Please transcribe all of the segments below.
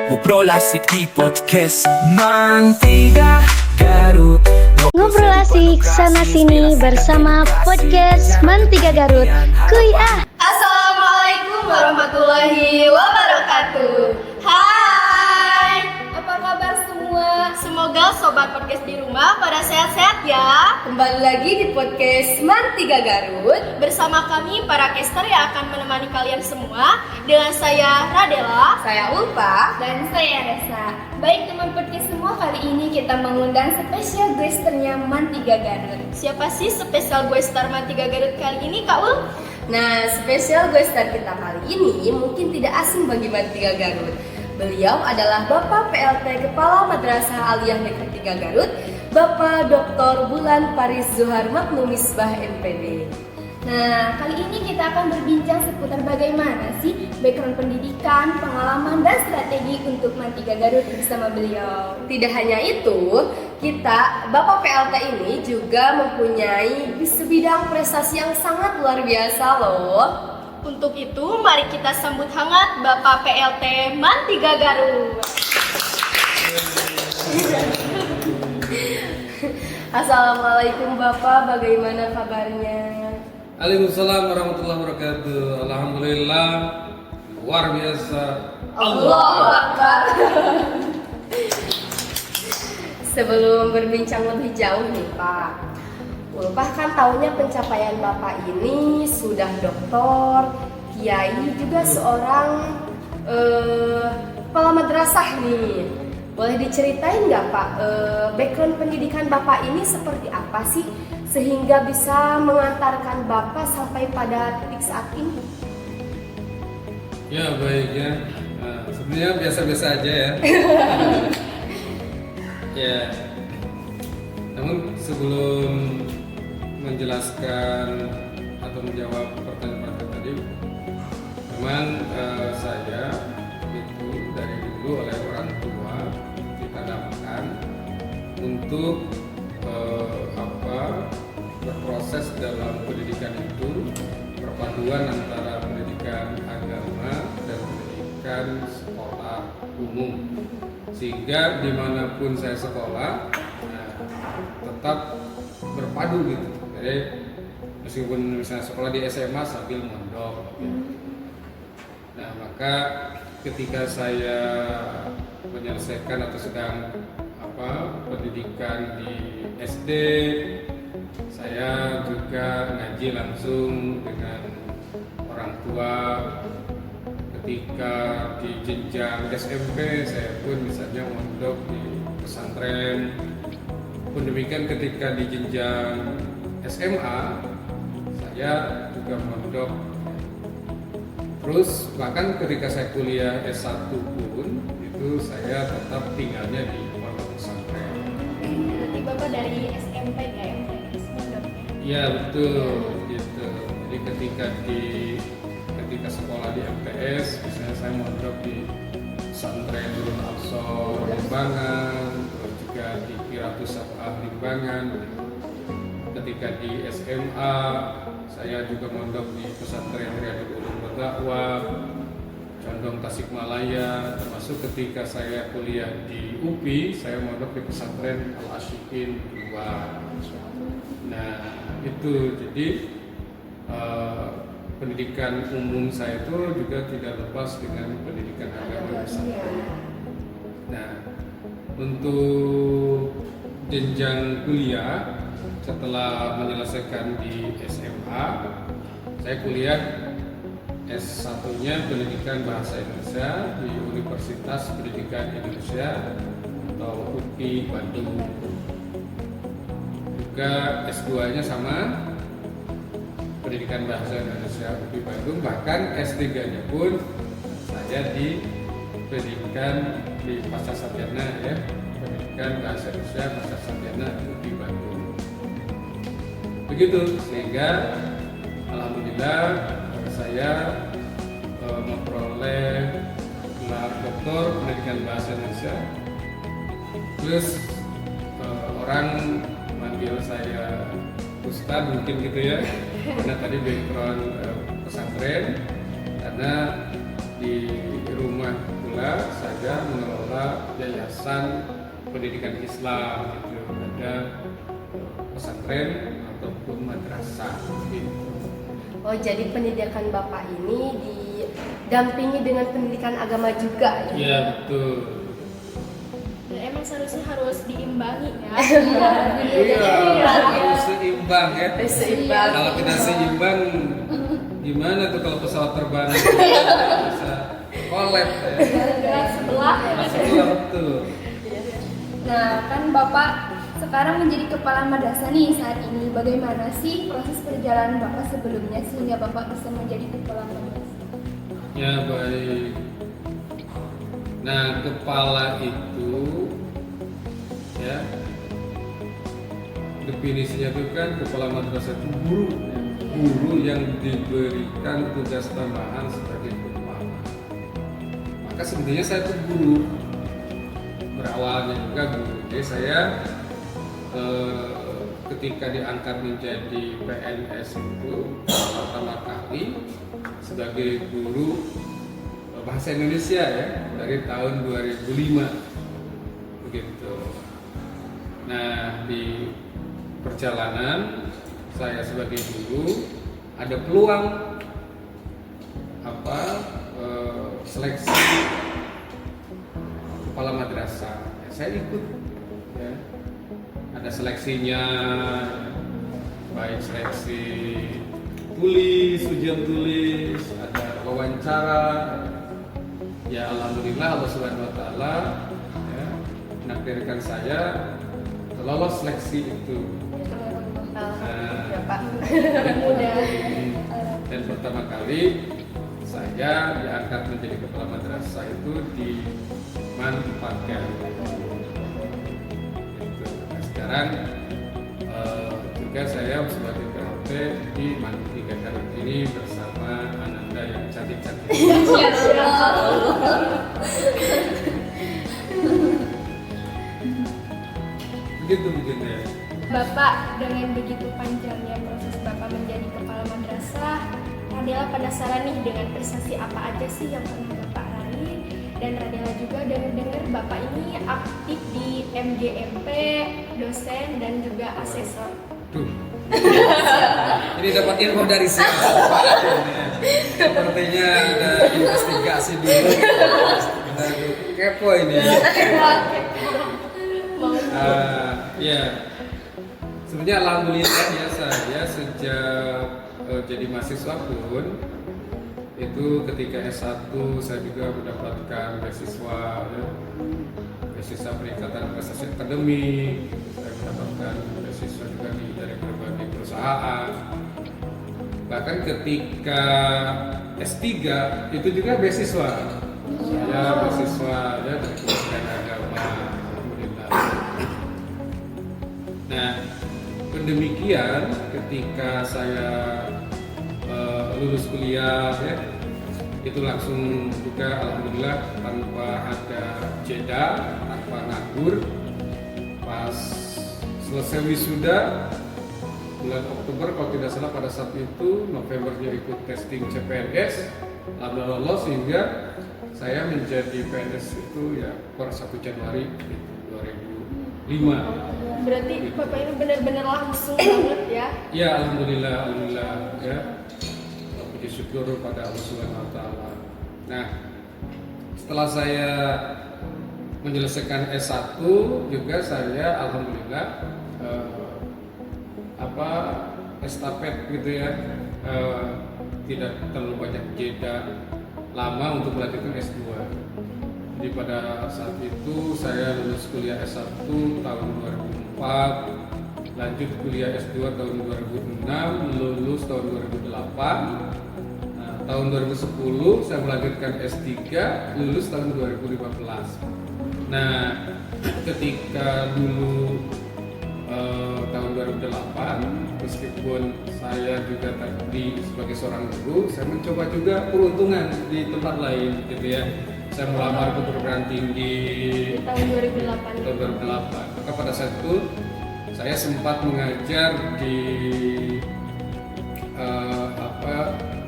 Ngobrol asik di podcast Mantiga Garut. Ngobrol asik sana sini bersama podcast Mantiga Garut. Kuy ah. Assalamualaikum warahmatullahi wabarakatuh. Hai, apa kabar semua? Semoga sobat podcast di rumah pada sehat-sehat ya. Kembali lagi di podcast Mantiga Garut bersama kami para caster yang akan menemani kalian semua. Dengan saya Radela, saya Ulfa, dan saya Resa. Baik teman podcast semua, kali ini kita mengundang spesial guesternya Mantiga Garut. Siapa sih spesial guester Mantiga Garut kali ini, Kak Ul? Nah, spesial guester kita kali ini mungkin tidak asing bagi Mantiga Garut. Beliau adalah Bapak PLT Kepala Madrasah Aliyah Negeri 3 Garut, Bapak Dr. Bulan Paris Zuhar Makmum Misbah MPD. Nah, kali ini kita akan berbincang seputar bagaimana sih background pendidikan, pengalaman, dan strategi untuk Mantiga Garut bersama beliau. Tidak hanya itu, Bapak PLT ini juga mempunyai sebidang prestasi yang sangat luar biasa loh. Untuk itu, mari kita sambut hangat Bapak PLT Mantiga Garut. Assalamualaikum Bapak, bagaimana kabarnya? Waalaikumsalam warahmatullahi wabarakatuh. Alhamdulillah, luar biasa. Allahu Akbar. Sebelum berbincang lebih jauh nih Pak, Ulpah kan tahunya pencapaian Bapak ini sudah doktor, kiai, juga seorang kepala madrasah nih. Boleh diceritain nggak Pak, background pendidikan Bapak ini seperti apa sih sehingga bisa mengantarkan Bapak sampai pada titik saat ini? Ya baik ya. Nah, sebenarnya biasa-biasa aja ya. Ya. Namun sebelum menjelaskan atau menjawab pertanyaan tadi, memang saya itu dari dulu oleh orang tua ditanamkan untuk berproses dalam pendidikan itu perpaduan antara pendidikan agama dan pendidikan sekolah umum, sehingga dimanapun saya sekolah tetap berpadu gitu. Jadi meskipun misalnya sekolah di SMA sambil mondok nah maka ketika saya menyelesaikan atau sedang pendidikan di SD, saya juga ngaji langsung dengan orang tua. Ketika di jenjang SMP, saya pun misalnya mondok di pesantren. Pun demikian ketika di jenjang SMA, saya juga mondok. Terus bahkan ketika saya kuliah S1 pun, itu saya tetap tinggalnya di pondok pesantren. Berarti Bapak dari SMP ke MTS mondoknya? Iya betul, gitu. Jadi ketika sekolah di MTS, misalnya saya mondok di pesantren Nurul Absor Limbangan, terus juga di Qiratus Sab'ah Limbangan. Ketika di SMA, saya juga mondok di pesantren Riyadul Ulum Berdakwah, Condong Tasikmalaya. Termasuk ketika saya kuliah di UPI, saya mondok di pesantren Al-Asyikin 2. Nah itu jadi pendidikan umum saya itu juga tidak lepas dengan pendidikan agama pesantren. Nah untuk jenjang kuliah, setelah menyelesaikan di SMA, saya kuliah S1-nya Pendidikan Bahasa Indonesia di Universitas Pendidikan Indonesia atau UPI Bandung. Juga S2-nya sama, Pendidikan Bahasa Indonesia UPI Bandung. Bahkan S3-nya pun saya di Pendidikan di Pasca Sarjana ya, Pendidikan Bahasa Indonesia Pasca Sarjana UPI Bandung. Begitu, sehingga alhamdulillah saya memperoleh gelar doktor pendidikan bahasa Indonesia. Terus orang manggil saya Ustadz mungkin gitu ya, karena tadi background pesantren, karena di rumah alhamdulillah saya mengelola yayasan pendidikan Islam, gitu. Ada pesantren ataupun madrasah gitu. Oh, jadi pendidikan Bapak ini didampingi dengan pendidikan agama juga ya? Iya, betul. Dan emang seharusnya harus diimbangi ya. Iya, harus seimbang ya. Seimbang. Kalau tidak seimbang, gimana tuh kalau pesawat terbang bisa kolab ya? Sebelah. Sebelah, betul. Nah, kan Bapak sekarang menjadi kepala madrasah nih saat ini. Bagaimana sih proses perjalanan Bapak sebelumnya sehingga Bapak bisa menjadi kepala madrasah? Ya, baik. Nah, kepala itu ya definisinya itu kan kepala madrasah itu guru yang diberikan tugas tambahan sebagai kepala. Maka sebetulnya saya itu guru, berawalnya juga guru. Jadi saya ketika diangkat menjadi PNS itu pertama kali sebagai guru bahasa Indonesia ya dari tahun 2005 begitu. Nah, di perjalanan saya sebagai guru ada peluang seleksi kepala madrasah. Ya, saya ikut ya. Ada seleksinya, baik seleksi tulis, ujian tulis, ada wawancara. Ya alhamdulillah Allah Subhanahu wa taala ya, menakdirkan saya lolos seleksi itu. Ya Pak. Dan pertama kali saya diangkat menjadi kepala madrasah itu di Mantiga. Nah, sekarang juga saya sebagai PLT di Mantiga Garut ini bersama Ananda yang cantik-cantik. Begitu ya. Bapak, dengan begitu panjangnya proses Bapak menjadi kepala madrasah, Radela penasaran nih dengan prestasi apa aja sih yang pernah Bapak raih. Dan Radela juga dengar Bapak ini aktif di MGMP, dosen dan juga asesor. Tuh. Ini dapat info dari siapa? Sepertinya ada investigasi dulu. Kita kepo ini. Ya, sebenarnya alhamdulillah ya saya sejak jadi mahasiswa pun itu ketika S1 saya juga mendapatkan beasiswa ya, beasiswa peningkatan prestasi akademik, saya mendapatkan beasiswa juga dari berbagai perusahaan. Bahkan ketika S3 itu juga beasiswa. Saya beasiswa ya, dari Kementerian Agama. Alhamdulillah. Nah, demikian ketika saya lulus kuliah ya, itu langsung juga alhamdulillah tanpa ada jeda, tanpa nganggur. Pas selesai wisuda bulan Oktober kalau tidak salah, pada saat itu Novembernya ikut testing CPNS, alhamdulillah lolos sehingga saya menjadi PNS itu ya per 1 Januari 2005. Berarti Bapak ini benar-benar langsung banget ya? Ya alhamdulillah ya. Puji syukur pada Allah Subhanahu wa taala. Nah, setelah saya menyelesaikan S1 juga saya alhamdulillah estafet gitu ya. Tidak terlalu banyak jeda lama untuk melanjutkan S2. Jadi pada saat itu saya lulus kuliah S1 tahun 2004, lanjut kuliah S2 tahun 2006, lulus tahun 2008. Nah, tahun 2010 saya melanjutkan S3, lulus tahun 2015. Nah, ketika dulu tahun 2008, meskipun saya juga tadi sebagai seorang guru, saya mencoba juga peruntungan di tempat lain gitu ya. Saya melamar ke perguruan tinggi Di tahun 2008. tahun 2008. Maka pada saat itu saya sempat mengajar di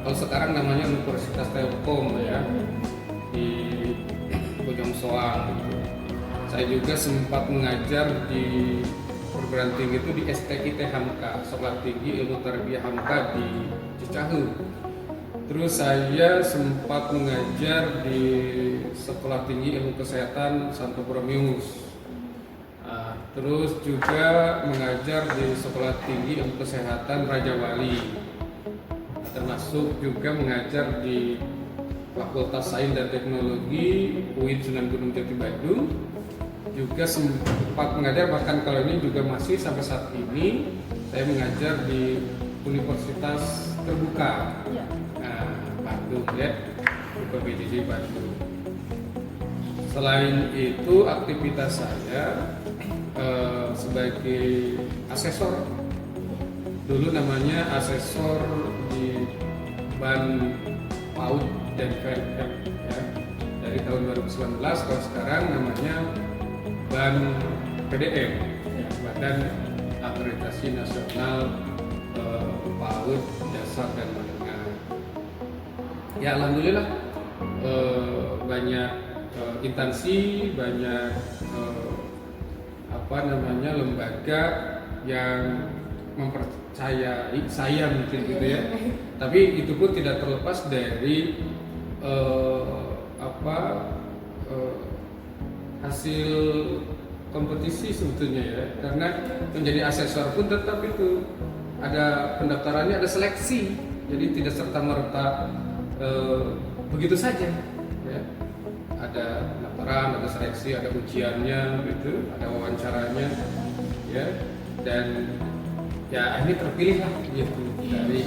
kalau sekarang namanya Universitas Telkom ya, di Bojong Soang gitu. Saya juga sempat mengajar di perguruan tinggi itu di STIT Hamka, Sekolah Tinggi Ilmu Tarbiyah Hamka di Cicahe. Terus saya sempat mengajar di Sekolah Tinggi Ilmu Kesehatan Santo Borromeus. Terus juga mengajar di Sekolah Tinggi Ilmu Kesehatan Raja Wali. Termasuk juga mengajar di Fakultas Sains dan Teknologi UIN Sunan Gunung Jati Bandung. Juga sempat mengajar, bahkan kalau ini juga masih sampai saat ini saya mengajar di Universitas Terbuka Bandung ya, UPBJJ Bandung. Selain itu aktivitas saya sebagai asesor, dulu namanya asesor di Ban PAUD dan VNF ya, dari tahun 2019, kalau sekarang namanya Ban PDM ya, Badan Akreditasi Nasional PAUD Dasar dan Menengah. Ya alhamdulillah banyak instansi, banyak lembaga yang mempercayai saya mungkin gitu ya. Tapi itu pun tidak terlepas dari hasil kompetisi sebetulnya ya. Karena menjadi asesor pun tetap itu ada pendaftarannya, ada seleksi. Jadi tidak serta-merta begitu saja ya. Ada pendaftaran, ada seleksi, ada ujiannya gitu, ada wawancaranya ya. Dan ya ini terpilih lah gitu dari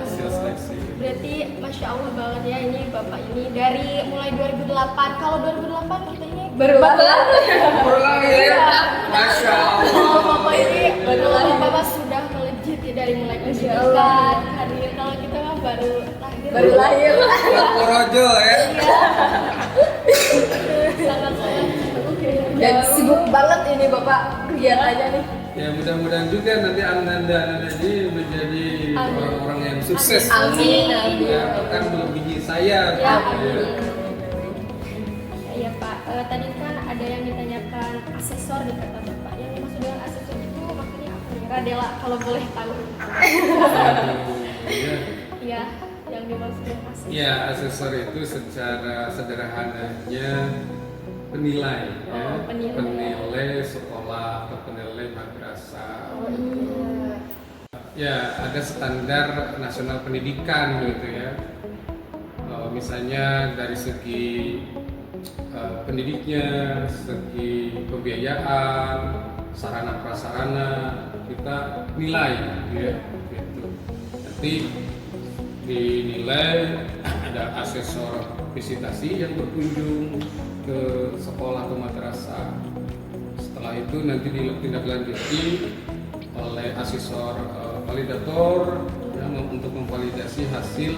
hasil seleksi. Berarti Masya Allah banget ya ini Bapak ini dari mulai 2008. Kalau 2008 kita ini baru lahir. Masya Allah. Bapak ini baru lahir, Bapak sudah melejit ya dari mulai pendidikan hadir. Kalau kita mah baru lahir. Porojol ya. Sangat-sangat Dan sibuk banget ini Bapak kegiatannya nih. Ya mudah-mudahan juga nanti Ananda ini menjadi orang-orang yang sukses. Amin. Ya, bahkan melebihi saya. Ya, gitu ya. Iya Pak, tadi kan ada yang ditanyakan asesor di kata Bapak. Yang dimaksud dengan asesor itu maksudnya apa nih? Radela kalau boleh tahu. Ya. Iya, yang dimaksud dengan asesor. Ya, asesor itu secara sederhananya penilai, ya. Penilai sekolah atau penilai madrasah. Ya, ada standar nasional pendidikan gitu ya. Misalnya dari segi pendidiknya, segi pembiayaan, sarana prasarana kita nilai, ya. Gitu. Nanti dinilai, ada asesor visitasi yang berkunjung ke sekolah atau madrasah. Setelah itu nanti ditindaklanjuti oleh asesor validator yang untuk memvalidasi hasil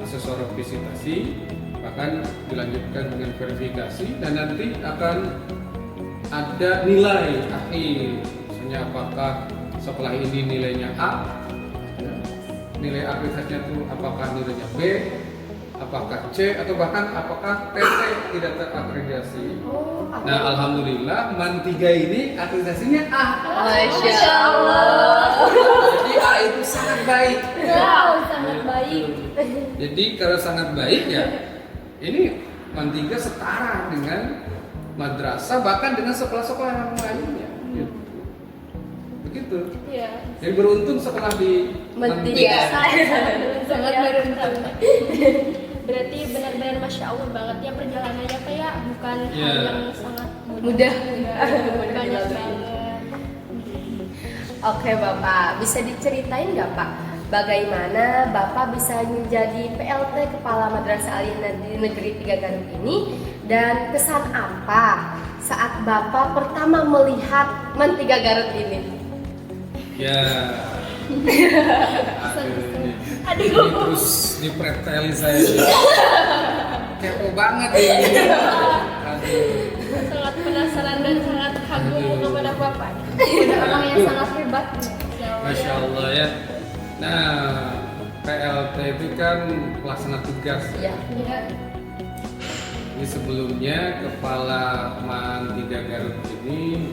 asesor visitasi, bahkan dilanjutkan dengan verifikasi dan nanti akan ada nilai akhir. Misalnya apakah sekolah ini nilainya A, nilai akreditasinya itu apakah nilainya B, apakah C, atau bahkan apakah PT tidak terakreditasi. Nah alhamdulillah MAN 3 ini akreditasinya A. Masya Allah. Jadi A itu sangat baik. Wow, sangat baik. Jadi kalau sangat baik ya ini MAN 3 setara dengan madrasah, bahkan dengan sekolah-sekolah yang lainnya. Gitu. Begitu. Iya. Jadi beruntung sekolah di MAN 3. Sangat beruntung. Berarti benar-benar Masya Allah banget ya perjalanannya Pak ya, bukan hal yang sangat Mudah. banyak banget. Oke Bapak, bisa diceritain nggak Pak bagaimana Bapak bisa menjadi PLT Kepala Madrasah Aliyah Negeri 3 Garut ini, dan kesan apa saat Bapak pertama melihat MAN 3 Garut ini? Ya. Aduh, ini terus dipreteli saya. Kepo banget ini. Aduh. Sangat penasaran dan sangat kagum kepada Bapak. Ada orang yang sangat hebat. Masya Allah ya. Nah, PLT itu kan pelaksana tugas. Ya. Iya. Ini sebelumnya Kepala MAN 3 Garut ini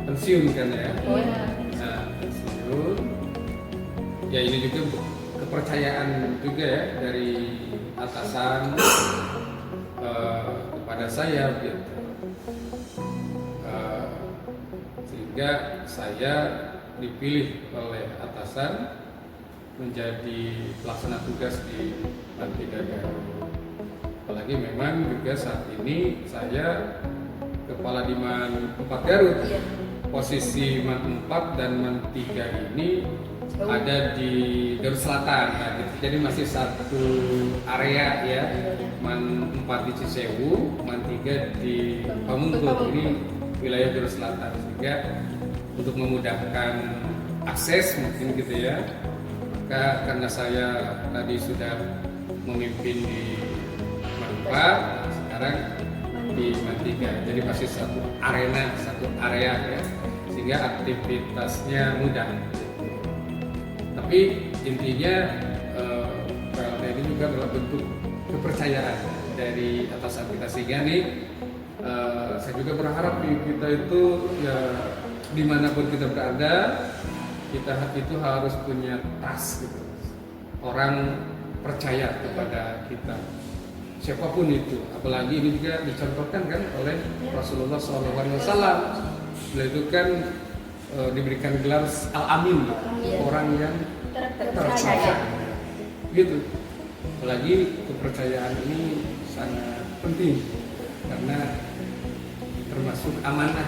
pensiun kan ya? Nah, pensiun. Ya ini juga kepercayaan juga ya dari atasan kepada saya gitu. Sehingga saya dipilih oleh atasan menjadi pelaksana tugas di MAN 3 Garut. Apalagi memang juga saat ini saya kepala di MAN 4 Garut. Posisi MAN 4 dan MAN 3 ini ada di Garut Selatan. Nah, jadi masih satu area ya. MAN 4 di Cisewu, MAN 3 di Pamunggo. Ini wilayah Garut Selatan. Sehingga untuk memudahkan akses mungkin gitu ya. Karena saya tadi sudah memimpin di MAN 4, sekarang di MAN 3. Jadi masih satu arena, satu area ya. Sehingga aktivitasnya mudah. Tapi intinya PLT ini juga adalah bentuk kepercayaan dari atasan kita, sehingga nih saya juga berharap kita itu ya dimanapun kita berada, kita itu harus punya trust gitu. Orang percaya kepada kita, siapapun itu. Apalagi ini juga dicontohkan kan oleh Rasulullah SAW. Beliau itu kan diberikan gelar Al-Amin, orang yang terpercaya. Gitu. Apalagi kepercayaan ini sangat penting karena termasuk amanah.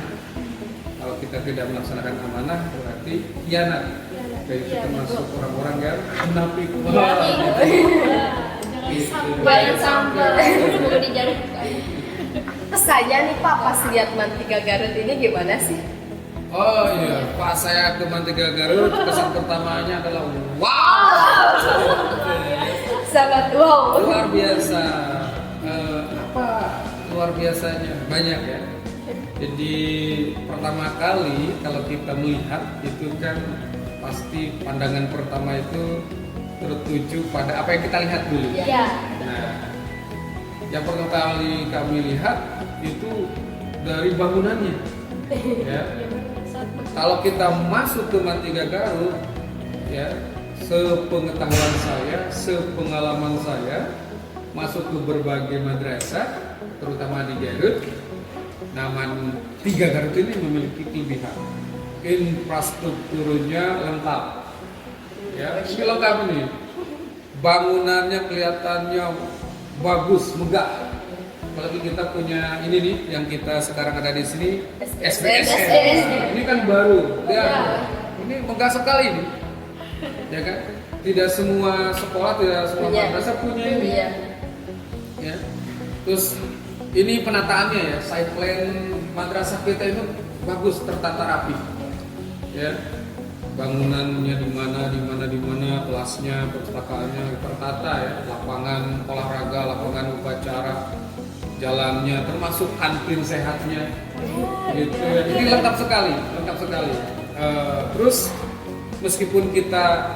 Kalau kita tidak melaksanakan amanah berarti khianat. Jadi itu termasuk orang-orang yang munafik. Banyak sampel semoga dijadikan. Saya nih Pak pas lihat MAN 3 Garut ini gimana sih? Oh iya, pas saya ke MAN 3 Garut kesan pertamanya adalah wow. Sangat wow. Luar biasa. Apa luar biasanya? Banyak ya. Jadi pertama kali kalau kita melihat itu kan pasti pandangan pertama itu tertuju pada apa yang kita lihat dulu. Iya. Nah, yang pertama kali kami lihat itu dari bangunannya. Ya. Kalau kita masuk ke MAN 3 Garut, ya, sepengetahuan saya, sepengalaman saya, masuk ke berbagai madrasah, terutama di Garut. Nah, MAN 3 Garut ini memiliki kelebihan, infrastrukturnya lengkap, ya, ini lengkap ini, bangunannya kelihatannya bagus, megah. Apalagi kita punya ini nih, yang kita sekarang ada di sini, SBSN. Ini kan baru, ya, ini megah sekali nih, ya kan? Tidak semua sekolah, tidak semua madrasah punya ini, ya. Terus ini penataannya ya, side plan madrasah kita itu bagus, tertata rapi, ya. Bangunannya di mana, kelasnya, perpustakaannya tertata ya, lapangan olahraga, lapangan upacara, jalannya, termasuk kantin sehatnya, gitu. Jadi lengkap sekali. Terus meskipun kita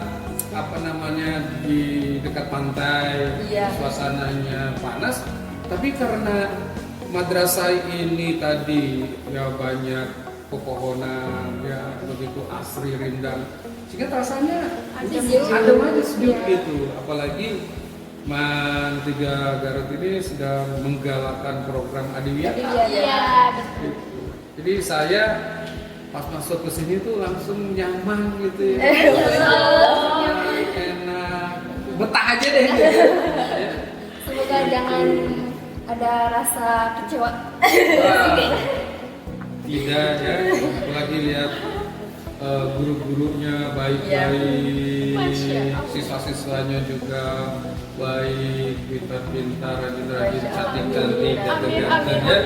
di dekat pantai, suasananya panas, tapi karena madrasah ini tadi ya banyak pepohonan, ya begitu asri rindang, sehingga rasanya adem aja sejuk gitu. Apalagi MAN 3 Garut ini sedang menggalakkan program Adiwiyata. Gitu. Jadi saya pas masuk ke sini tuh langsung nyaman gitu ya. Enak, betah aja deh gitu. Semoga jangan ada rasa kecewa. Tidak ya, apalagi lihat guru-gurunya baik-baik, siswa-siswanya juga baik, pintar-pintar, rajin-rajin, cantik-cantik, ganteng-ganteng ya.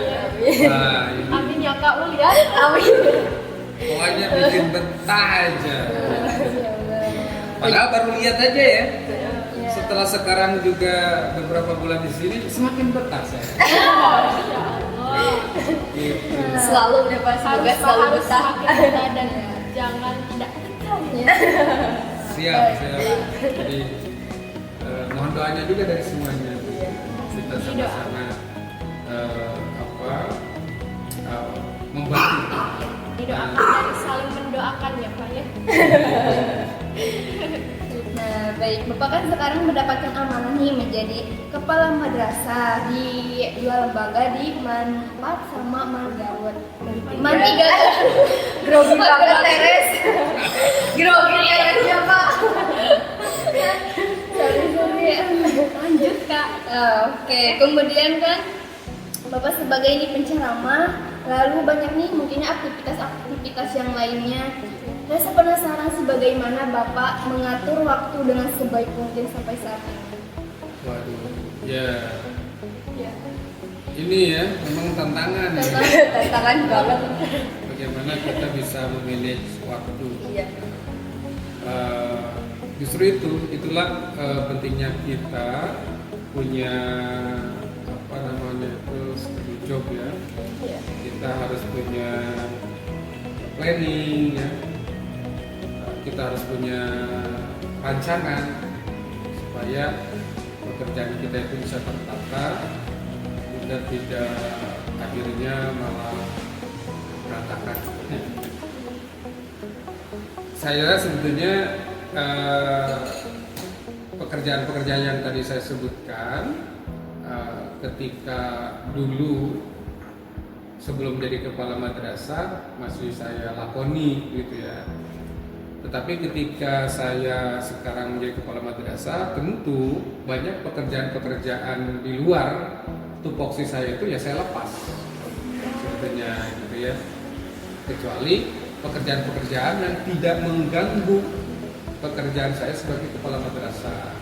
Nah, ini Amin ya Kak Ul ya. Amin. pokoknya bikin betah aja. Padahal baru lihat aja ya. Setelah sekarang juga beberapa bulan di sini semakin betah saya. Gitu. Selalu udah Pak, semoga selalu betah. Dan jangan tidak tekan ya. Siap. Jadi mohon doanya juga dari semuanya. Kita sama-sama membantu. Didoakan dari saling mendoakan ya Pak ya. Nah, baik. Bapak kan sekarang mendapatkan amanah nih menjadi kepala madrasah di dua lembaga di Manpat sama Mangarut. Mantiga. Grogi banget Teres. Grogi ya Pak. Sorry. Lanjut Kak. Oke. Kemudian kan Bapak sebagai ini penceramah, lalu banyak nih mungkin aktivitas yang lainnya. Saya penasaran sih bagaimana Bapak mengatur waktu dengan sebaik mungkin sampai saat ini. Waduh, ya Ya. ini ya memang tantangan ya. Tantangan banget. Bagaimana kita bisa memanage waktu. Iya. Justru itulah pentingnya kita punya apa namanya itu study job ya. Iya. Kita harus punya planning ya. Kita harus punya rancangan supaya pekerjaan kita itu bisa tertata dan tidak akhirnya malah berantakan. Saya sebetulnya pekerjaan-pekerjaan yang tadi saya sebutkan ketika dulu sebelum jadi kepala madrasah masih saya lakoni gitu ya. Tetapi ketika saya sekarang menjadi kepala madrasah, tentu banyak pekerjaan-pekerjaan di luar tupoksi saya itu ya saya lepas sebetulnya gitu ya. Kecuali pekerjaan-pekerjaan yang tidak mengganggu pekerjaan saya sebagai kepala madrasah.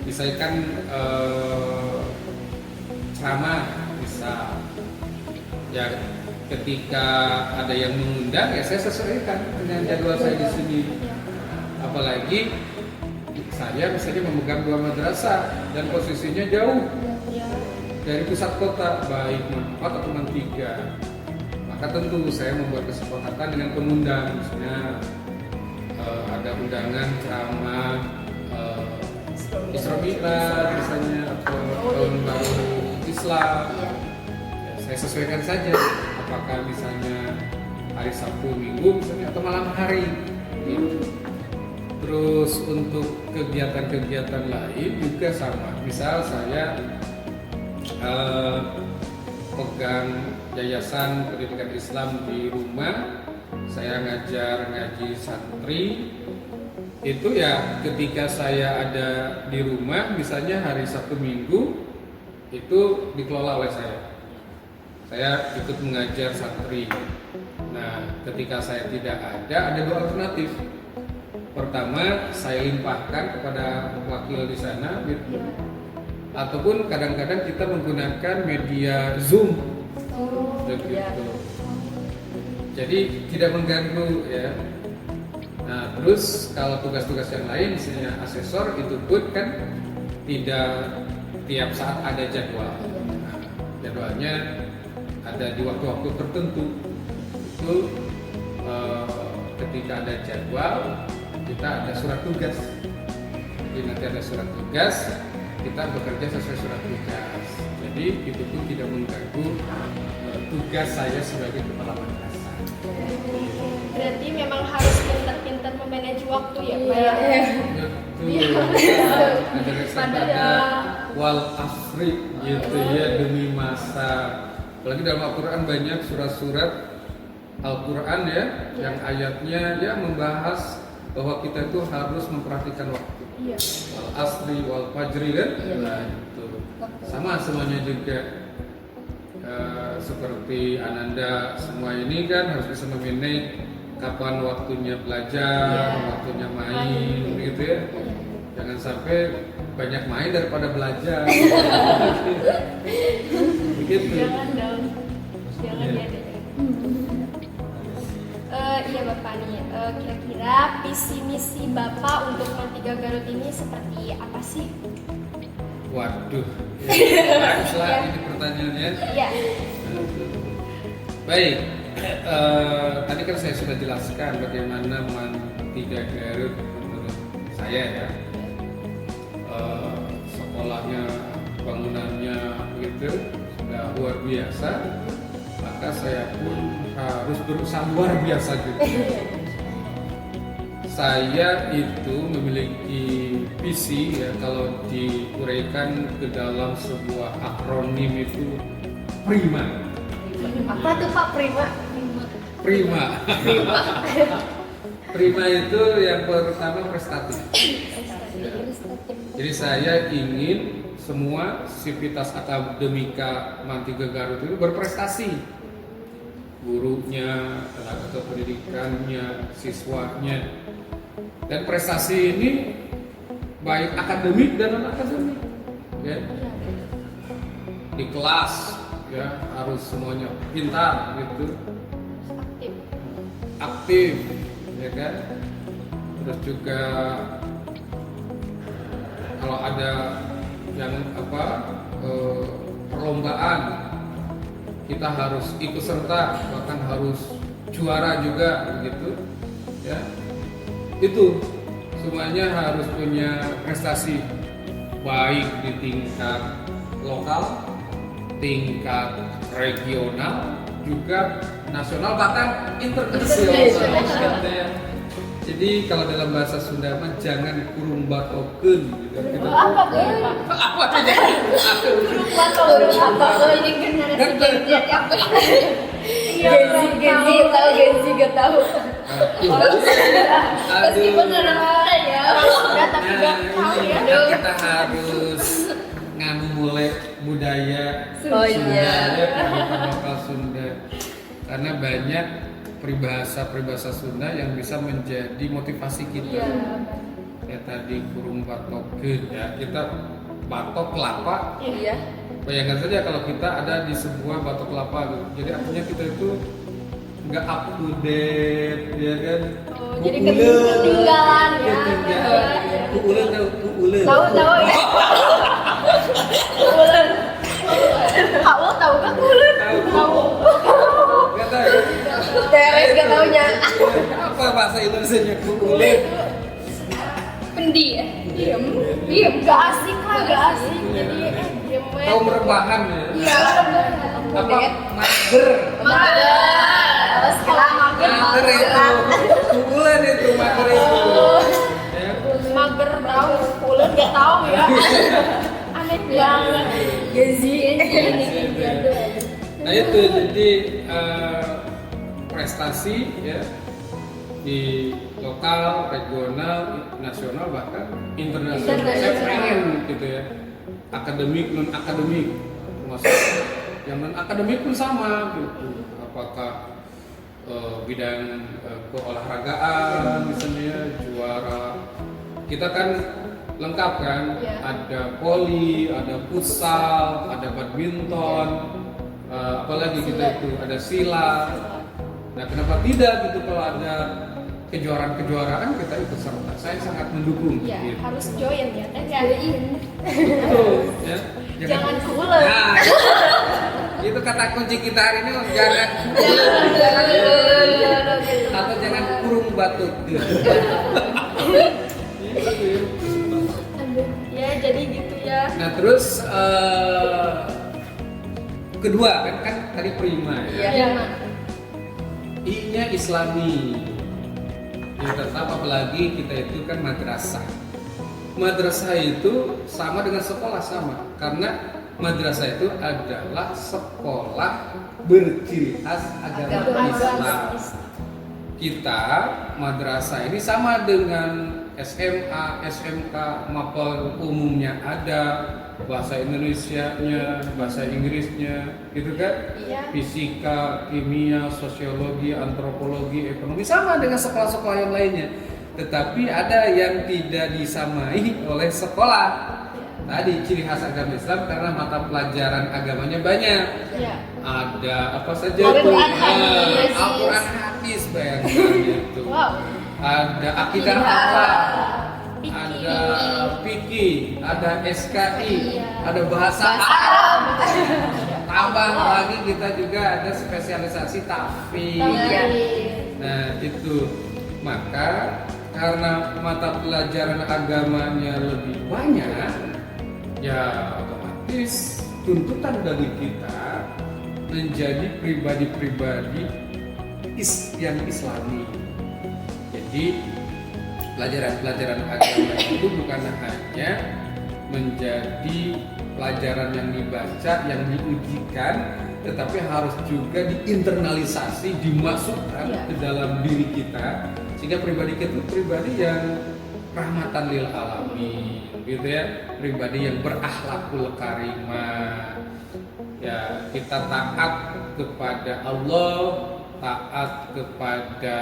Misalkan ceramah bisa ya, ketika ada yang mengundang ya saya sesuaikan dengan jadwal saya di sini. Apalagi saya misalnya memegang dua madrasah dan posisinya jauh dari pusat kota, baik Manpat atau Mantiga. Maka tentu saya membuat kesepakatan dengan pengundang, misalnya ada undangan ceramah Isra Mi'raj misalnya atau tahun baru Islam. Saya sesuaikan saja apakah misalnya hari Sabtu Minggu misalnya atau malam hari gitu. Terus untuk kegiatan-kegiatan lain juga sama. Misal saya pegang yayasan pendidikan Islam di rumah, saya ngajar ngaji santri. Itu ya ketika saya ada di rumah misalnya hari Sabtu Minggu itu dikelola oleh saya. Saya ikut mengajar santri. Nah, ketika saya tidak ada dua alternatif. Pertama, saya limpahkan kepada wakil di sana, gitu. Ataupun kadang-kadang kita menggunakan media Zoom, begitu. Jadi tidak mengganggu ya. Nah, terus kalau tugas-tugas yang lain, misalnya asesor itu pun kan tidak tiap saat ada jadwal. Nah, jadwalnya ada di waktu-waktu tertentu. Itu ketika ada jadwal kita ada surat tugas. Jadi nanti ada surat tugas, kita bekerja sesuai surat tugas. Jadi itu pun tidak mengganggu tugas saya sebagai kepala madrasah. Berarti memang harus pintar-pintar memanage waktu ya Pak ya. Betul. Ada reksadana wal asri gitu ya, demi masa. Apalagi dalam Al-Quran banyak surat-surat Al-Quran ya, yang ayatnya ya membahas bahwa kita itu harus memperhatikan waktu. Iya. Wal asri wal fajri kan? Nah, itu sama semuanya juga. Seperti Ananda semua ini kan harus bisa memanage kapan waktunya belajar, waktunya main, gitu ya. Jangan sampai banyak main daripada belajar. Begitu. Jangan dong. Jangan ya. Iya Bapak nih, kira-kira visi misi Bapak untuk Mantiga Garut ini seperti apa sih? Waduh, baiklah ini pertanyaannya. Iya. Baik, tadi kan saya sudah jelaskan bagaimana Mantiga Garut menurut saya ya. Sekolahnya, bangunannya begitu sudah biasa, maka saya pun harus berusaha luar biasa gitu. Saya itu memiliki visi ya, kalau diuraikan ke dalam sebuah akronim itu PRIMA. Apa tuh Pak Prima? Prima. Prima itu yang pertama prestatif. Jadi saya ingin semua sivitas akademika Mantiga Garut itu berprestasi. Gurunya, tenaga kependidikannya, siswanya. Dan prestasi ini baik akademik dan non akademik. Ya. Di kelas ya harus semuanya pintar gitu. Aktif, ya kan? Terus juga kalau ada yang perlombaan, kita harus ikut serta, bahkan harus juara juga begitu ya. Itu semuanya harus punya prestasi baik di tingkat lokal, tingkat regional, juga nasional, bahkan internasional. Jadi kalau dalam bahasa Sunda mah jangan kurung batokeun gitu. Kita Apa tuh? apa aja? Ini generasi Gen Z apa? Gen Z tahu, Gen Z gak tahu. Meskipun anak muda ya, udah tapi gak tahu ya. Kita harus nganu mulai budaya Oh, Sunda iya. ya, kehidupan lokal Sunda. Karena banyak peribahasa Sunda yang bisa menjadi motivasi kita. Ya tadi kurung batokeun ya, kita batok kelapa. Iya. Bayangkan saja kalau kita ada di sebuah batok kelapa gitu. Jadi artinya kita itu nggak up to date ya kan. Oh, jadi ketinggalan ya. Kuuleun Tahu ya. Kuuleun. Kamu tahu kan kuuleun? Tahu. Nggak tahu ya? Teres gak taunya. Apa bahasa Indonesianya kuuleun? Pendi ya. Diem. Gak asik lah, gak asik. Jadi diem. Tahu merebahan ya? Iya. Apa mager? Mager itu. Kuuleun itu mager itu. Ya. Mager tahu, kuuleun gak tahu ya. Aneh banget. Gezi. Nah itu jadi prestasi ya di lokal, regional, nasional, bahkan internasional. Saya pengen gitu ya, akademik, non akademik, termasuk yang non akademik pun sama gitu. Apakah bidang keolahragaan misalnya juara, kita kan lengkap kan, ada voli, ada futsal, ada badminton, apalagi kita itu ada silat. Nah kenapa tidak gitu, kalau ada kejuaraan kita ikut serta. Saya sangat mendukung. Ya, gitu. harus join ya, kan join. Betul, ya. Jangan kuuleun. Nah, itu kata kunci kita hari ini, jangan atau jangan kurung batuk. Ya jadi gitu ya. Nah terus kedua kan tadi prima ya. Iya. I-nya Islami. Ya, tetap apalagi kita itu kan madrasah. Madrasah itu sama dengan sekolah, sama. Karena madrasah itu adalah sekolah berciri khas agama Islam. Kita madrasah ini sama dengan SMA, SMK, mapel umumnya ada, bahasa Indonesianya, bahasa Inggrisnya, gitu kan? Iya. Fisika, kimia, sosiologi, antropologi, ekonomi, sama dengan sekolah-sekolah yang lainnya. Tetapi ada yang tidak disamai oleh sekolah. Tadi ciri khas agama Islam karena mata pelajaran agamanya banyak. Iya. Ada apa saja Al-Quran, tuh? hadis. Al-Quran, hadis, bayangkan itu. Wow. Ada akidah apa? Ada fikih, ada SKI, ada bahasa Arab. Tambah lagi kita juga ada spesialisasi tafsir. Nah itu, maka karena mata pelajaran agamanya lebih banyak, ya otomatis tuntutan dari kita menjadi pribadi-pribadi yang islami. Jadi pelajaran-pelajaran agama itu bukan hanya menjadi pelajaran yang dibaca, yang diujikan, tetapi harus juga diinternalisasi, dimasukkan ke dalam diri kita, sehingga pribadi kita itu pribadi yang rahmatan lil alamin, gitu ya, pribadi yang berakhlakul karimah. Ya, kita taat kepada Allah, taat kepada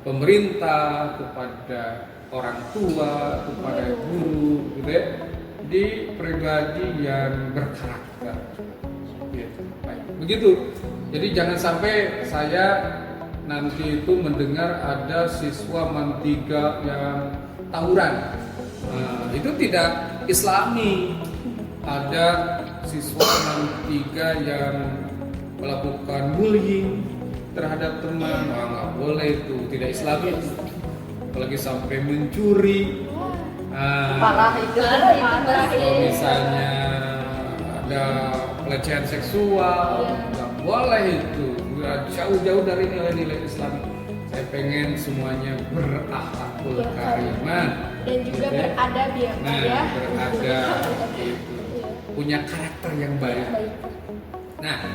pemerintah, kepada orang tua, kepada guru, gitu ya. Jadi pribadi yang berkarakter. Gitu. Baik. Begitu. Jadi jangan sampai saya nanti itu mendengar ada siswa mantiga yang tawuran. Nah, itu tidak islami. Ada siswa mantiga yang melakukan bullying terhadap teman, nggak boleh itu, tidak islami. Apalagi sampai mencuri. Parah itu. Kalau misalnya ada pelecehan seksual, nggak boleh itu. Jauh-jauh dari nilai-nilai Islam. Saya pengen semuanya berakhlakul karimah Dan juga beradab ya, Pak Nah, ya. beradab gitu. Punya karakter yang baik. Nah,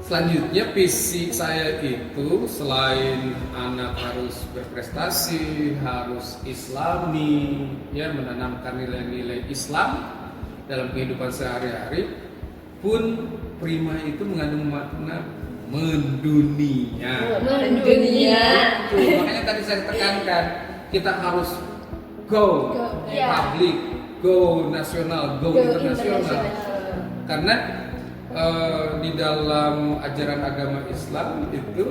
selanjutnya visi saya itu selain anak harus berprestasi, harus islami, ya, menanamkan nilai-nilai Islam dalam kehidupan sehari-hari, pun Prima itu mengandung makna mendunia. Mendunia. Makanya tadi saya tekankan, kita harus go Iya. public, go nasional, go internasional. Karena di dalam ajaran agama Islam itu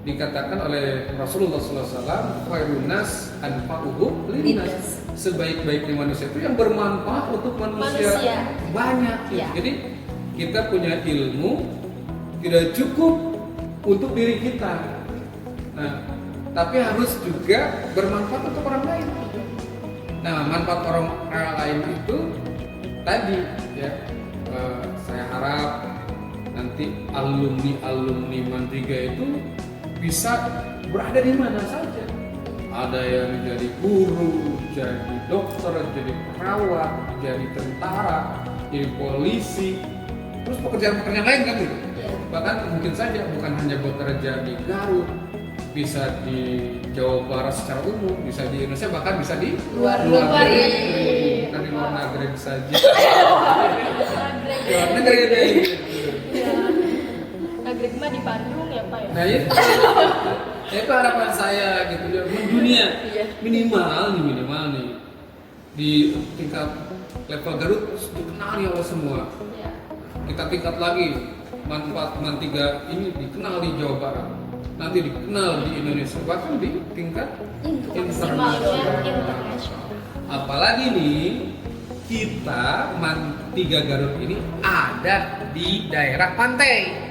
dikatakan oleh Rasulullah SAW, khairun nas anfa'uhum linnas. Sebaik-baiknya manusia itu yang bermanfaat untuk manusia. Banyak. Ya. Jadi kita punya ilmu tidak cukup untuk diri kita. Nah, tapi harus juga bermanfaat untuk orang lain. Nah, manfaat orang lain itu tadi ya. Saya harap nanti alumni Mantiga itu bisa berada di mana saja. Ada yang jadi guru, jadi dokter, jadi perawat, jadi tentara, jadi polisi, terus pekerjaan-pekerjaan lain kan gitu. Bahkan mungkin saja bukan hanya bekerja di Garut, bisa di Jawa Barat secara umum, bisa di Indonesia, bahkan bisa di Luar negeri. Bukan di luar negeri saja. Luar negeri deh. Nagrek mah di Bandung ya, Pak ya. Nah itu harapan saya gitu ya, mendunia minimal nih di tingkat level Garut dikenali oleh semua. Kita tingkat lagi, manfaat Mantiga ini dikenal di Jawa Barat, nanti dikenal di Indonesia, bahkan di tingkat internasional. Apalagi nih kita Mantiga Garut ini ada di daerah pantai.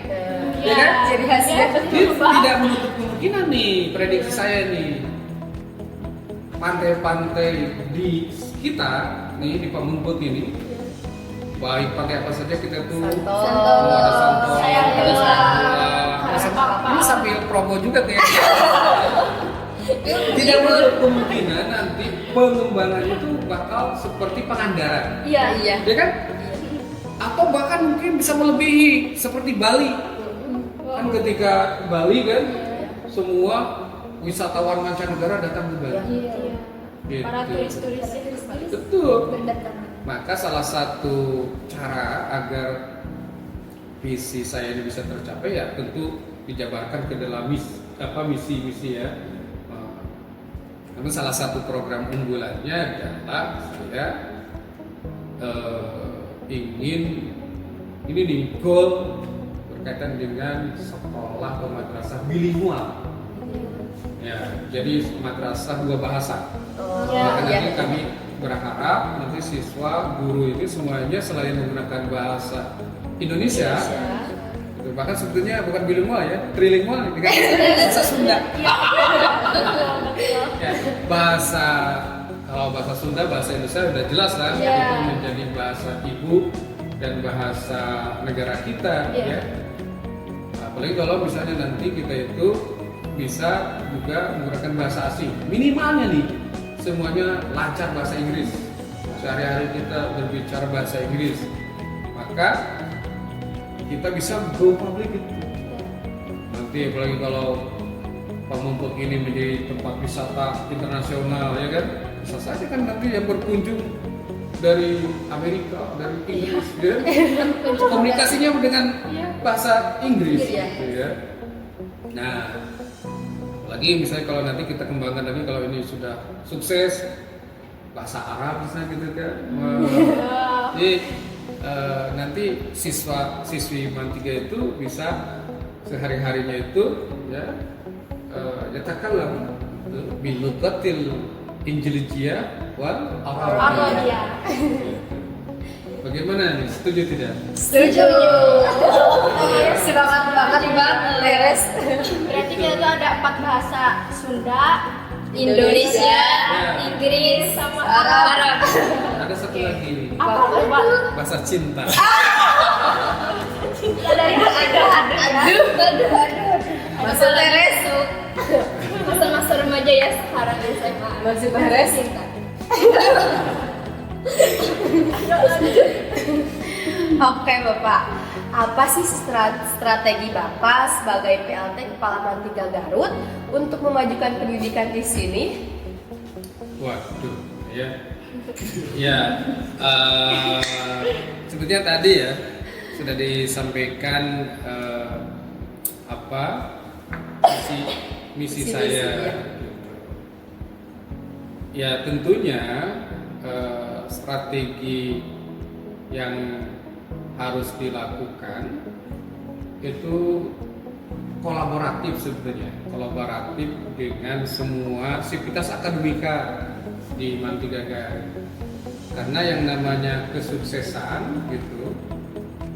Ya kan? Jadi khasnya Jadi tidak menutup kemungkinan nih, prediksi saya nih, pantai-pantai di kita nih di Pamengput ini, baik pakai apa saja kita tuh ada Santos, ada Sambela, ini sambil promo juga kayaknya. Tidak menutup kemungkinan nanti pengembangan itu bakal seperti Pangandaran, Iya. ya kan? Atau bahkan mungkin bisa melebihi seperti Bali. Kan ketika Bali kan semua wisatawan mancanegara datang ke Bali. Gitu. Para turis-turis Betul. Maka salah satu cara agar visi saya ini bisa tercapai ya tentu dijabarkan ke dalam misi-misi ya. Namun salah satu program unggulannya adalah saya ingin ini nih goal berkaitan dengan sekolah atau madrasah bilingual. Ya, jadi madrasah dua bahasa. Maka nanti kami berharap nanti siswa, guru ini semuanya selain menggunakan bahasa Indonesia, gitu. Bahkan sebetulnya bukan bilingual ya, trilingual dengan bahasa Sunda. Ya, kalau bahasa Sunda, bahasa Indonesia sudah jelas lah, itu menjadi bahasa ibu dan bahasa negara kita, ya. Apalagi kalau misalnya nanti kita itu bisa juga menggunakan bahasa asing, minimalnya nih semuanya lancar bahasa Inggris. Sehari-hari kita berbicara bahasa Inggris, maka kita bisa go public itu. Nanti apalagi kalau Pamengpeuk ini menjadi tempat wisata internasional, ya kan, bisa saja kan nanti yang berkunjung dari Amerika, dari Inggris, ya. Komunikasinya dengan bahasa Inggris, gitu ya. Nah, lagi misalnya kalau nanti kita kembangkan lagi, kalau ini sudah sukses, bahasa Arab misalnya gitu kan. Jadi nanti siswi MAN3 itu bisa sehari-harinya itu ya yatakallam bilugatil Injilijiyah wal Arabiyah. Bagaimana nih? Setuju tidak? Setuju. Semangat banget Bang, leres. Berarti kita tuh ada 4 bahasa: Sunda, Indonesia, Inggris, sama Arab. Ada satu lagi, apa coba? bahasa cinta. Dari Aduh. Masa leres. masa-masa remaja ya sekarang SMA. Masih beres. Oke Bapak, apa sih strategi Bapak sebagai PLT Kepala MAN3 Garut untuk memajukan pendidikan di sini? Waduh, ya. Ya, sebetulnya tadi ya sudah disampaikan apa misi saya. Ya tentunya strategi yang harus dilakukan itu kolaboratif sebetulnya, kolaboratif dengan semua sivitas akademika di MAN3 Garut. Karena yang namanya kesuksesan gitu,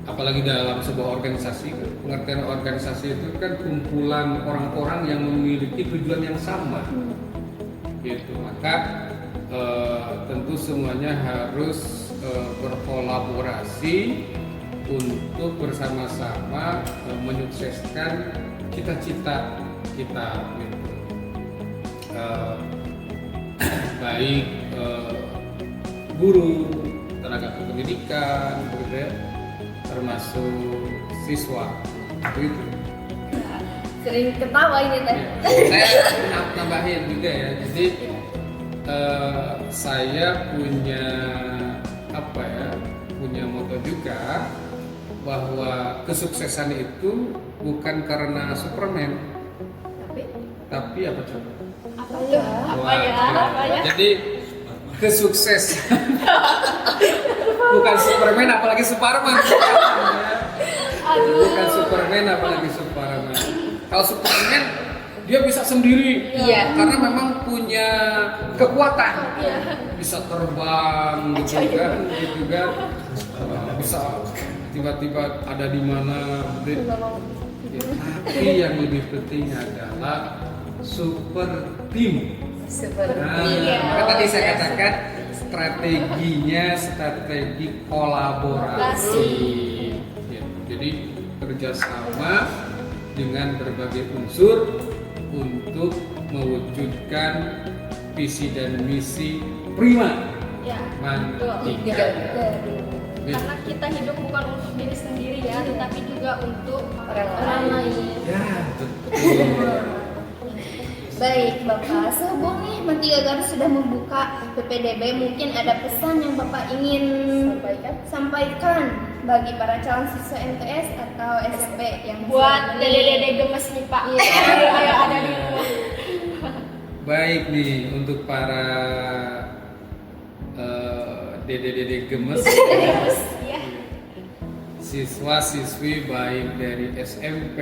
apalagi dalam sebuah organisasi, pengertian organisasi itu kan kumpulan orang-orang yang memiliki tujuan yang sama, gitu. Maka tentu semuanya harus berkolaborasi untuk bersama-sama menyukseskan cita-cita kita, gitu. Baik guru, tenaga kependidikan, gitu ya, termasuk siswa, begitu. Sering ketawa ini teh. Ya, saya nambahin juga ya. Jadi saya punya apa ya? Punya moto juga bahwa kesuksesan itu bukan karena Superman, tapi apa coba? Apa ya? Jadi kesuksesan bukan Superman apalagi Superman. Bukan Superman apalagi Superman. Kalau Superman dia bisa sendiri, karena memang punya kekuatan, bisa terbang gitu kan, bisa tiba-tiba ada di mana. Tapi yang lebih penting adalah super team. Maka tadi saya katakan strategi kolaborasi. Ya, jadi kerjasama dengan berbagai unsur untuk mewujudkan visi dan misi prima MAN3. Karena kita hidup bukan untuk diri sendiri ya, tetapi juga untuk orang lain. Ya, betul. Baik Bapak, sehubung nih MAN3 Garut sudah membuka PPDB, mungkin ada pesan yang Bapak ingin sampaikan bagi para calon siswa MTS atau SMP yang Buat dede-dede gemes nih Pak, yang ada di rumah. Baik nih untuk para dede-dede gemes, Ya. siswa-siswi baik dari SMP,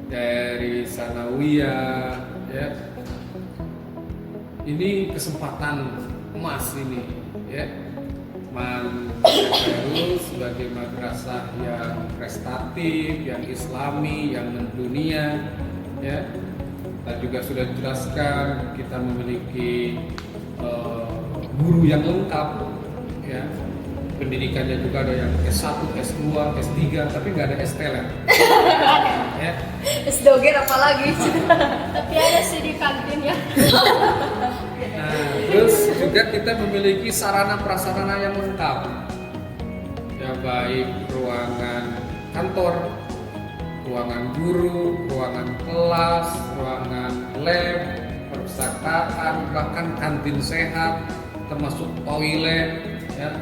dari sanawiyah, ya. Ini kesempatan emas ini, ya. MAN3 sebagai madrasah yang prestatif, yang islami, yang mendunia, ya. Kita juga sudah jelaskan kita memiliki guru yang lengkap, ya. pendidikannya juga ada yang S1, S2, S3, tapi nggak ada STLN. Ya. Doger apalagi. Tapi ada sih di kantin ya. Nah, terus juga kita memiliki sarana prasarana yang lengkap. Ya, baik ruangan kantor, ruangan guru, ruangan kelas, ruangan lab, perpustakaan, bahkan kantin sehat, termasuk toilet, ya,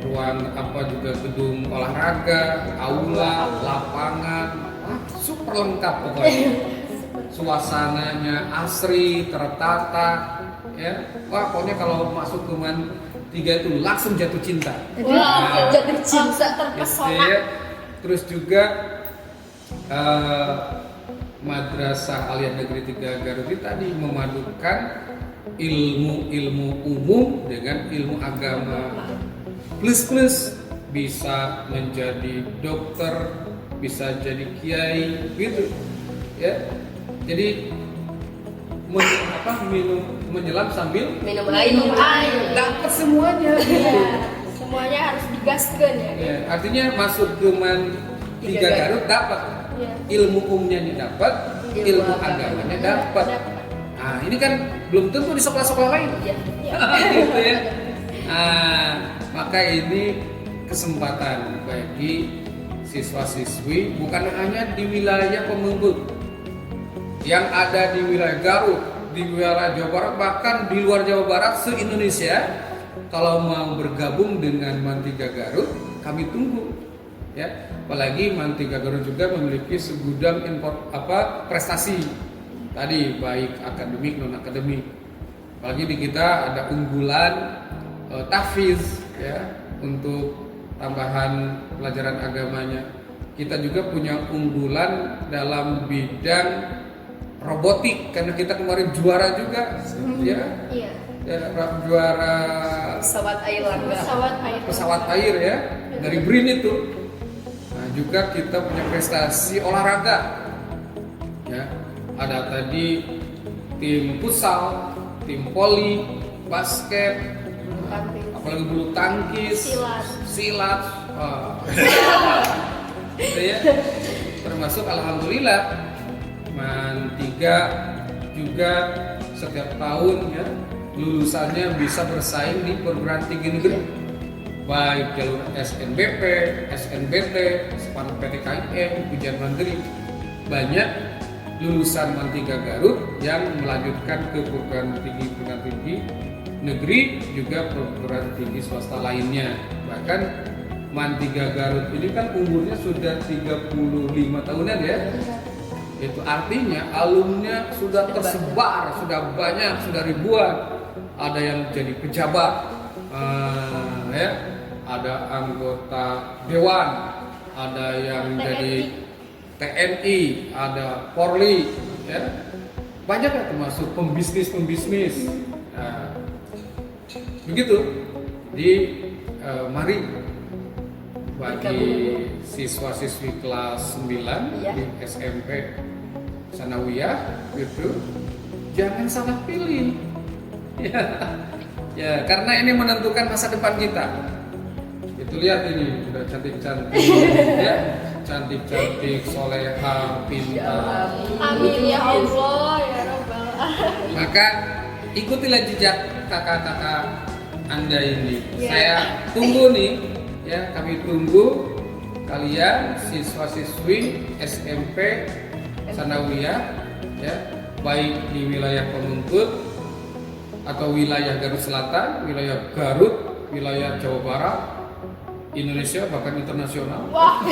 ruang juga gedung olahraga, aula, lapangan, super lengkap pokoknya. Suasananya asri, tertata, ya. Wah, pokoknya kalau masuk ke Man 3 itu langsung jatuh cinta. Wah, jatuh cinta Gitu terpesona. ya. Terus juga Madrasah Aliyah Negeri 3 Garut ini tadi memadukan ilmu umum dengan ilmu agama. Plus bisa menjadi dokter, bisa jadi kiai, gitu ya. Jadi menyelam sambil Minum air. dapat semuanya. Semuanya harus digaskan ya. Ya, artinya masuk ke Man 3 Garut dapat ilmu umumnya dapat, ilmu agamanya dapat. Nah, ini kan belum tentu di sekolah-sekolah lain. Iya. Gitu ya. Nah, maka ini kesempatan bagi siswa-siswi bukan hanya di wilayah Pemenggut, yang ada di wilayah Garut, di wilayah Jawa Barat, bahkan di luar Jawa Barat se-Indonesia. Kalau mau bergabung dengan Man 3 Garut, kami tunggu. Ya, apalagi Man 3 Garut juga memiliki segudang prestasi tadi, baik akademik non akademik. Apalagi di kita ada unggulan tahfiz, ya, untuk tambahan pelajaran agamanya. Kita juga punya unggulan dalam bidang robotik karena kita kemarin juara juga, ya. Iya. Ya, juara Pesawat air langga. pesawat air ya dari BRIN itu. Nah, juga kita punya prestasi olahraga. Ya, ada tadi tim futsal, tim voli, basket, apalagi bulu tangkis, silat, gitu ya. Termasuk alhamdulillah Man 3 juga setiap tahun ya lulusannya bisa bersaing di perguruan tinggi negeri, baik jalur SNBP, SNBT, SPAN PTKIN, ujian mandiri. Banyak lulusan Man 3 Garut yang melanjutkan ke perguruan tinggi negeri, juga perguruan tinggi swasta lainnya. Bahkan Man 3 Garut ini kan umurnya sudah 35 tahunan ya. Itu artinya alumnya sudah tersebar, sudah banyak, sudah ribuan. Ada yang jadi pejabat, ya, ada anggota dewan, ada yang jadi TNI, ada Polri, ya, banyak ya, termasuk pembisnis. Nah, begitu. Jadi mari bagi siswa-siswi kelas 9 di SMP Sanawiyah gitu, jangan salah pilih. Ya, karena ini menentukan masa depan kita. Itu lihat ini udah cantik-cantik, ya, cantik-cantik, soleha, pintar. Amin ya Allah ya Rabbal Alamin. Maka ikutilah jejak kakak-kakak Anda ini. Saya tunggu nih, ya, kami tunggu kalian siswa-siswi SMP Sanawiyah, ya, baik di wilayah Pemenggut atau wilayah Garut Selatan, wilayah Garut, wilayah Jawa Barat, Indonesia, bahkan internasional. Wah.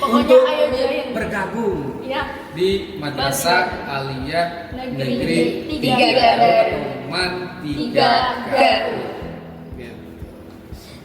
Pokoknya Untuk ayo join. bergabung Ya. di Madrasah Aliyah Negeri 3 Garut. Man 3 Garut. Gitu.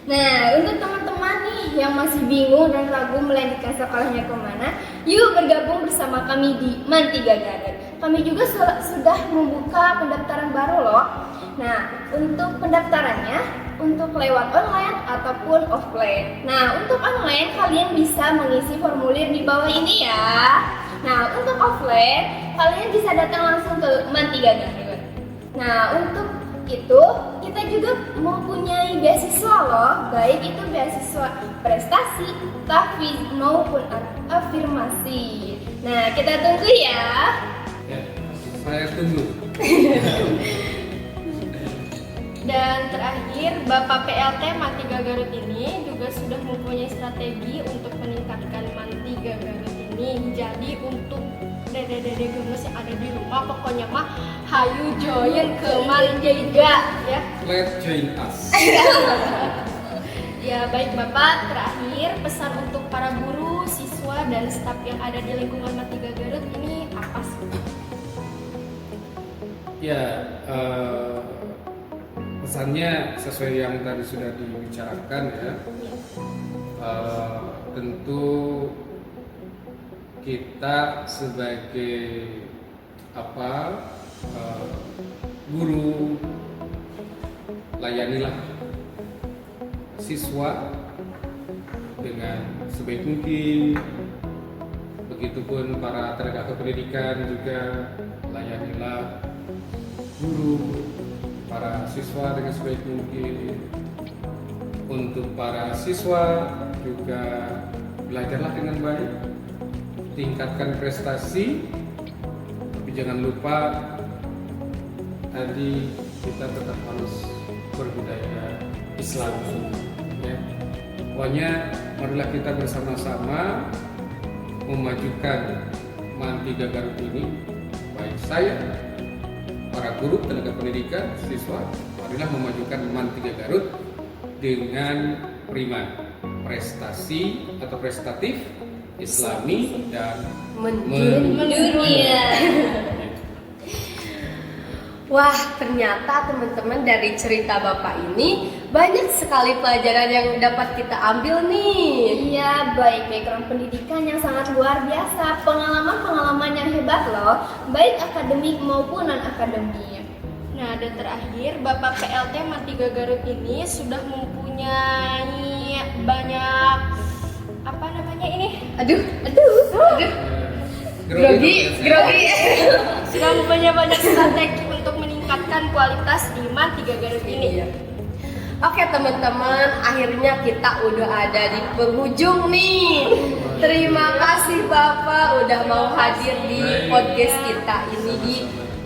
Nah, untuk teman-teman nih yang masih bingung dan ragu melanjutkan sekolahnya kemana, yuk bergabung bersama kami di Man 3 Garut. Kami juga sudah membuka pendaftaran baru loh. Nah, untuk pendaftarannya untuk lewat online ataupun offline. Nah, untuk online kalian bisa mengisi formulir di bawah ini ya. Nah, untuk offline kalian bisa datang langsung ke Man 3 Garut. Nah, untuk itu kita juga mempunyai beasiswa loh, baik itu beasiswa prestasi, tahfiz maupun afirmasi. Nah, kita tunggu ya. Ya, saya tunggu. Dan terakhir, Bapak PLT MAN 3 Garut ini juga sudah mempunyai strategi untuk meningkatkan MAN 3 Garut ini. Jadi untuk dede-dede gemes yang ada di rumah, pokoknya mah hayu join ke MAN 3 ya. Let's join us. Ya baik Bapak, terakhir pesan untuk para guru, siswa, dan staf yang ada di lingkungan MAN 3 Garut ini apa sih? Ya, pesannya sesuai yang tadi sudah dibicarakan ya. Tentu kita sebagai guru, layanilah siswa dengan sebaik mungkin. Begitupun para tenaga kependidikan juga layanilah guru, para siswa dengan sebaik mungkin. Untuk para siswa juga belajarlah dengan baik, tingkatkan prestasi, tapi jangan lupa tadi kita tetap harus berbudaya Islam ya. Pokoknya marilah kita bersama-sama memajukan MAN 3 Garut ini, baik saya, para guru, tenaga pendidikan, siswa, marilah memajukan MAN 3 Garut dengan prima, prestasi atau prestatif, Islami, dan Mendunia. Wah, ternyata teman-teman dari cerita Bapak ini banyak sekali pelajaran yang dapat kita ambil nih. Iya, baik background pendidikan yang sangat luar biasa, pengalaman-pengalaman yang hebat loh, baik akademik maupun non-akademik. Nah, dan terakhir, Bapak PLT MAN 3 Garut ini sudah mempunyai banyak grogi. Sudah mempunyai banyak strategi untuk meningkatkan kualitas di MAN 3 Garut ini. Oke teman-teman, akhirnya kita udah ada di penghujung nih. Terima kasih Bapak udah mau hadir di podcast kita ini di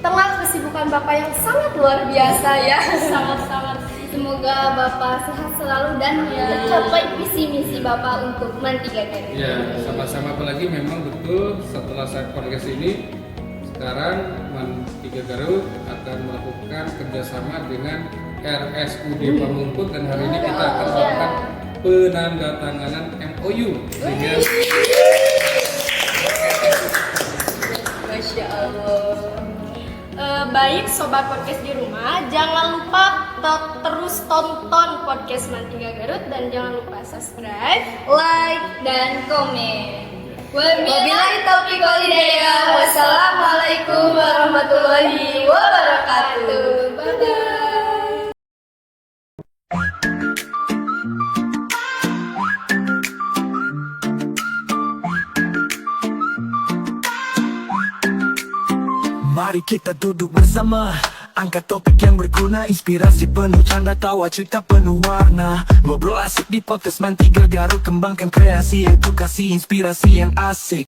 tengah kesibukan Bapak yang sangat luar biasa ya. Sangat-sangat. Semoga Bapak sehat selalu dan tercapai visi misi Bapak untuk MAN 3 Garut. Ya, sama-sama, apalagi memang betul setelah saya podcast ini, sekarang MAN 3 Garut akan melakukan kerjasama dengan RSUD Pamungput, dan hari ini kita akan melakukan penandatanganan MOU dengan Masya Allah. Baik Sobat Podcast di rumah, jangan lupa terus tonton podcast MAN 3 Garut dan jangan lupa subscribe, Like dan komen. Wabillahi taufiq wal hidayah. Wassalamualaikum warahmatullahi wabarakatuh. Bye-bye. Mari kita duduk bersama, angkat topik yang berguna, inspirasi penuh canda tawa, cerita penuh warna. Ngobrol asik di podcast MAN 3 Garut, kembangkan kreasi, edukasi, inspirasi yang asik.